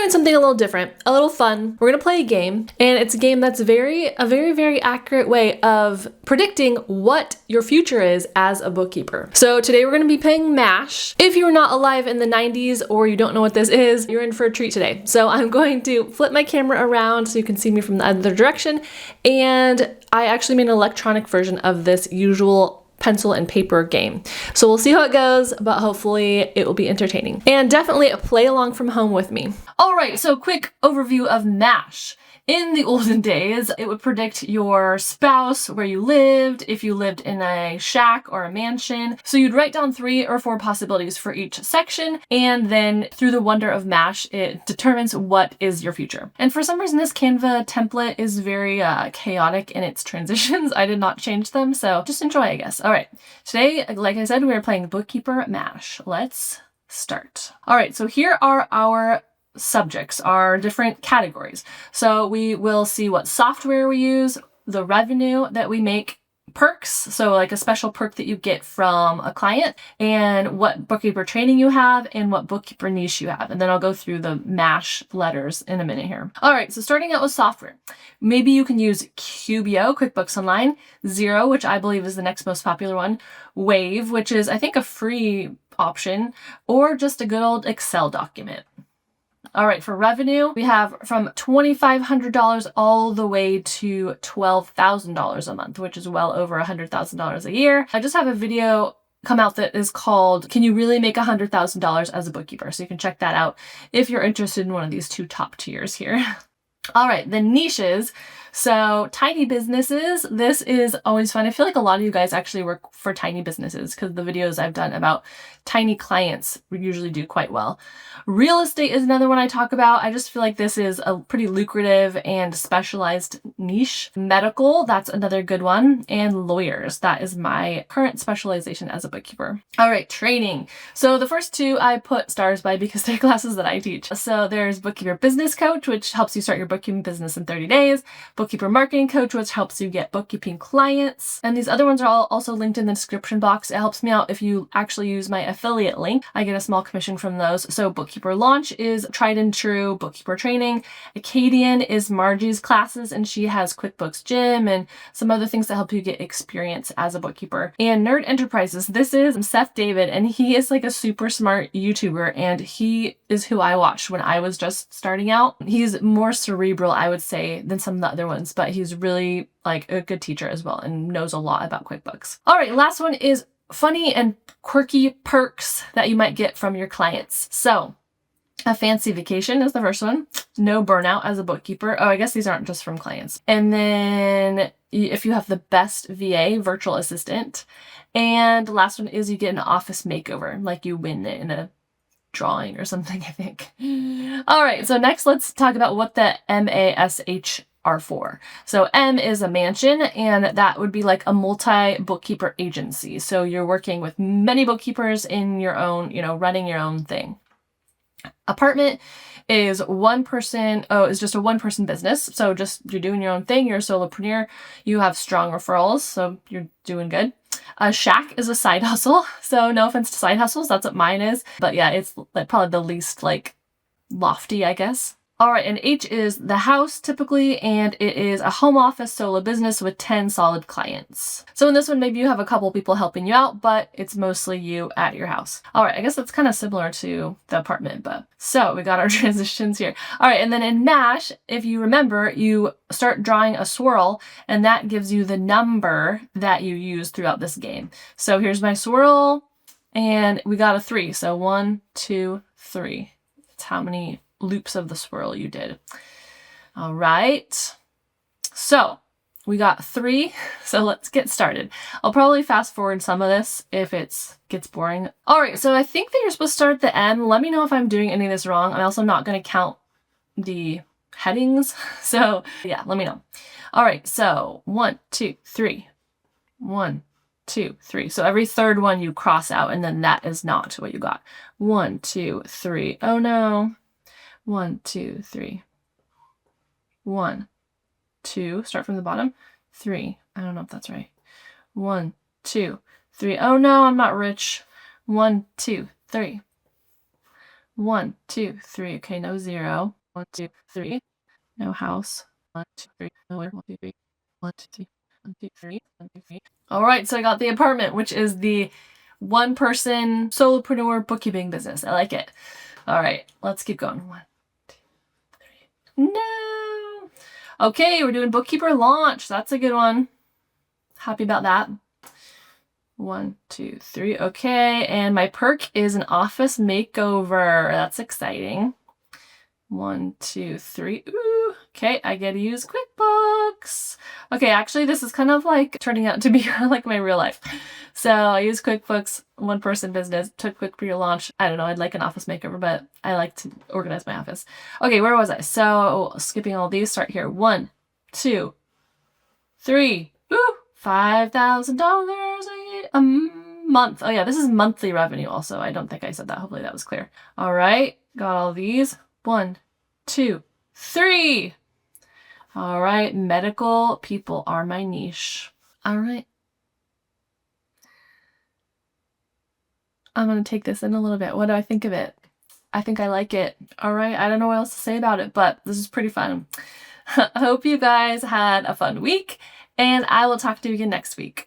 doing something a little different, a little fun. We're gonna play a game, and it's a game that's a very, very accurate way of predicting what your future is as a bookkeeper. So today we're gonna be playing MASH. If you were not alive in the 90s or you don't know what this is, you're in for a treat today. So I'm going to flip my camera around so you can see me from the other direction, and I actually made an electronic version of this usual pencil and paper game. So we'll see how it goes, but hopefully it will be entertaining. And definitely play along from home with me. All right, so quick overview of MASH. In the olden days, it would predict your spouse, where you lived, if you lived in a shack or a mansion. So you'd write down 3 or 4 possibilities for each section, and then through the wonder of MASH, it determines what is your future. And for some reason, this Canva template is very chaotic in its transitions. I did not change them, so just enjoy, I guess. All right, today, like I said, we're playing Bookkeeper MASH. Let's start. All right, so here are our subjects, are different categories. So we will see what software we use, the revenue that we make, perks, so like a special perk that you get from a client, and what bookkeeper training you have, and what bookkeeper niche you have. And then I'll go through the MASH letters in a minute here. All right, so starting out with software. Maybe you can use Qubio, QuickBooks Online, Xero, which I believe is the next most popular one, Wave, which is I think a free option, or just a good old Excel document. All right, for revenue, we have from $2,500 all the way to $12,000 a month, which is well over $100,000 a year. I just have a video come out that is called, Can You Really Make $100,000 as a Bookkeeper? So you can check that out if you're interested in one of these 2 top tiers here. All right, the niches. So tiny businesses, this is always fun. I feel like a lot of you guys actually work for tiny businesses because the videos I've done about tiny clients usually do quite well. Real estate is another one I talk about. I just feel like this is a pretty lucrative and specialized niche. Medical, that's another good one. And lawyers, that is my current specialization as a bookkeeper. All right, training. So the first 2 I put stars by because they're classes that I teach. So there's Bookkeeper Business Coach, which helps you start your bookkeeping business in 30 days. Bookkeeper Marketing Coach, which helps you get bookkeeping clients. And these other ones are all also linked in the description box. It helps me out if you actually use my affiliate link. I get a small commission from those. So Bookkeeper Launch is tried and true bookkeeper training. Acadian is Margie's classes, and she has QuickBooks Gym and some other things that help you get experience as a bookkeeper. And Nerd Enterprises, this is Seth David, and he is like a super smart YouTuber, and he is who I watched when I was just starting out. He's more cerebral, I would say, than some of the other ones, but he's really like a good teacher as well and knows a lot about QuickBooks. All right, last one is funny and quirky perks that you might get from your clients. So a fancy vacation is the first one. No burnout as a bookkeeper. Oh, I guess these aren't just from clients. And then if you have the best VA, virtual assistant. And the last one is you get an office makeover, like you win it in a drawing or something, I think. All right, so next let's talk about what the MASH are for. So M is a mansion, and that would be like a multi-bookkeeper agency. So you're working with many bookkeepers in your own, running your own thing. Apartment is one person, is just a one-person business. So just you're doing your own thing, you're a solopreneur, you have strong referrals, so you're doing good. A shack is a side hustle. So no offense to side hustles, that's what mine is. But yeah, it's like probably the least like lofty, I guess. All right, and H is the house typically, and it is a home office solo business with 10 solid clients. So in this one, maybe you have a couple people helping you out, but it's mostly you at your house. All right, I guess that's kind of similar to the apartment, but so we got our transitions here. All right, and then in MASH, if you remember, you start drawing a swirl, and that gives you the number that you use throughout this game. So here's my swirl, and we got a 3. So 1, 2, 3. That's how many loops of the swirl you did. All right, so we got 3, so let's get started. I'll probably fast forward some of this if it gets boring. All right, so I think that you're supposed to start at the M. Let me know if I'm doing any of this wrong. I'm also not going to count the headings, so yeah, let me know. All right, so 1, 2, 3. 1, 2, 3. So every third one you cross out, and then that is not what you got. 1, 2, 3. Oh no. 1, 2, 3. 1, 2. Start from the bottom. 3. I don't know if that's right. 1, 2, 3. Oh no, I'm not rich. 1, 2, 3. 1, 2, 3. Okay, no 0. 1, 2, 3. No house. 1, 2, 3. No where. 1, 2, 3. 1, 2, 3. 1, 2, 3. 1, 2, 3. All right, so I got the apartment, which is the one-person solopreneur bookkeeping business. I like it. All right, let's keep going. 1, 2, 3. No. Okay, we're doing Bookkeeper launch. That's a good one. Happy about that. 1, 2, 3. Okay, and my perk is an office makeover. That's exciting. 1, 2, 3. Ooh, okay, I get to use QuickBooks. Okay, actually, this is kind of like turning out to be like my real life. So I use QuickBooks, one-person business, took Bookkeeper launch. I don't know, I'd like an office makeover, but I like to organize my office. Okay, where was I? So skipping all these, start here. 1, 2, 3. Ooh, $5,000 a month. Oh yeah, this is monthly revenue also. I don't think I said that. Hopefully that was clear. All right, got all these. 1, 2, 3. All right, medical people are my niche. All right. I'm going to take this in a little bit. What do I think of it? I think I like it. All right, I don't know what else to say about it, but this is pretty fun. I hope you guys had a fun week, and I will talk to you again next week.